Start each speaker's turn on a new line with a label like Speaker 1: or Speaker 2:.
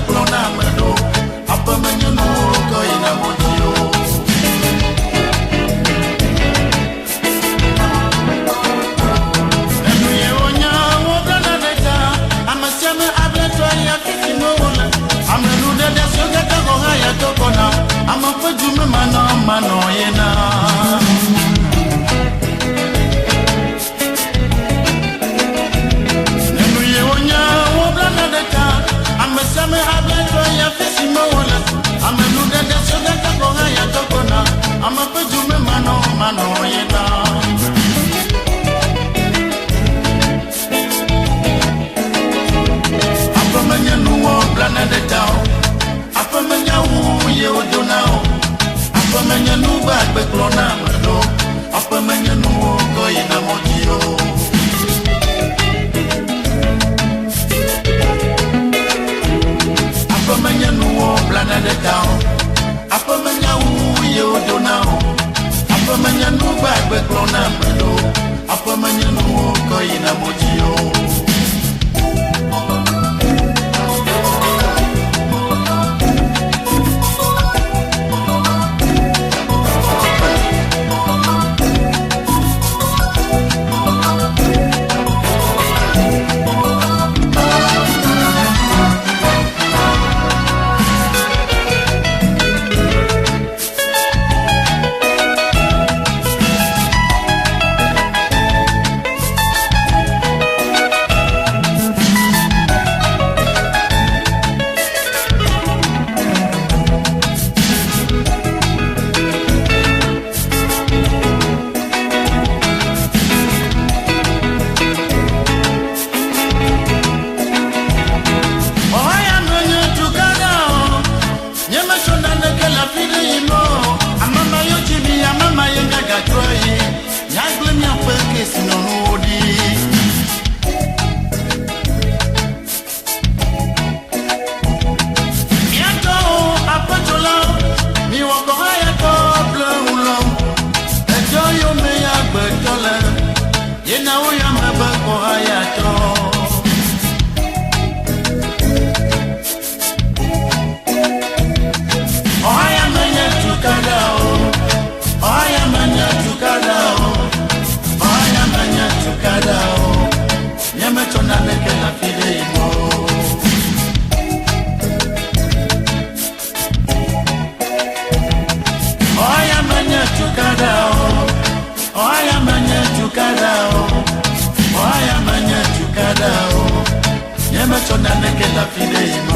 Speaker 1: clona melo. Apa menyenu ko ina mojio. Enu ye onya obrana deta. Amasiame abletwa ya kitimola. Amelu de soga ko haya tokona. Amafajume mano yena. Amesame abletwa ya fisimola. Amelu de soga ko haya tokona. Amafajume mano yena. Apamanya nuwo blana de tao. Apamanya wu ye odonao. Apamanya nuba gbe klona melo. Apamanya nuwo ko ina mojio. Apamanya nuwo blana de tao. Apamanya wu ye odonao. Apamanya nuba gbe klona melo. Apamanya nuwo ko ina mojio. Chona neke la fide